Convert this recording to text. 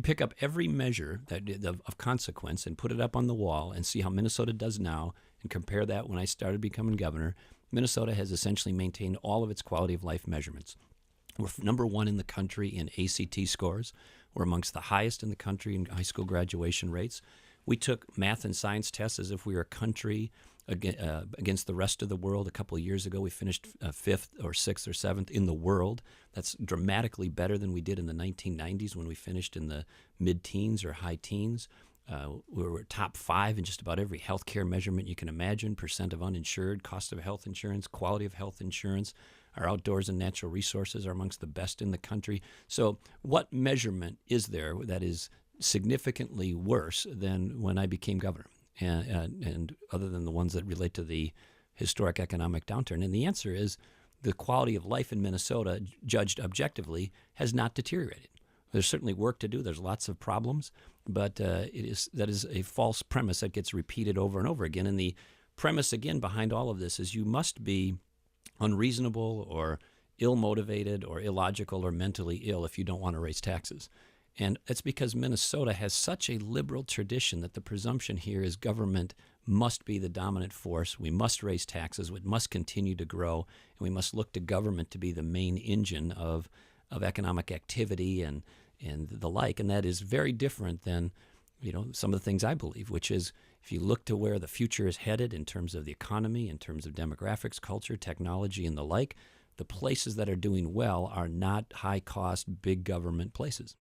you pick up every measure of consequence and put it up on the wall and see how Minnesota does now and compare that when I started becoming governor, Minnesota has essentially maintained all of its quality of life measurements. We're number one in the country in ACT scores. We're amongst the highest in the country in high school graduation rates. We took math and science tests as if we were a country against the rest of the world. A couple of years ago, we finished fifth or sixth or seventh in the world. That's dramatically better than we did in the 1990s when we finished in the mid-teens or high teens. We were top 5 in just about every healthcare measurement you can imagine: percent of uninsured, cost of health insurance, quality of health insurance. Our outdoors and natural resources are amongst the best in the country. So what measurement is there that is significantly worse than when I became governor, and other than the ones that relate to the historic economic downturn? And the answer is the quality of life in Minnesota, judged objectively, has not deteriorated. There's certainly work to do. There's lots of problems, but that is a false premise that gets repeated over and over again. And the premise, again, behind all of this is you must be unreasonable or ill-motivated or illogical or mentally ill if you don't want to raise taxes. And that's because Minnesota has such a liberal tradition that the presumption here is government must be the dominant force. We must raise taxes. It must continue to grow. And we must look to government to be the main engine of economic activity and the like. And that is very different than some of the things I believe, which is if you look to where the future is headed in terms of the economy, in terms of demographics, culture, technology, and the like, the places that are doing well are not high-cost, big government places.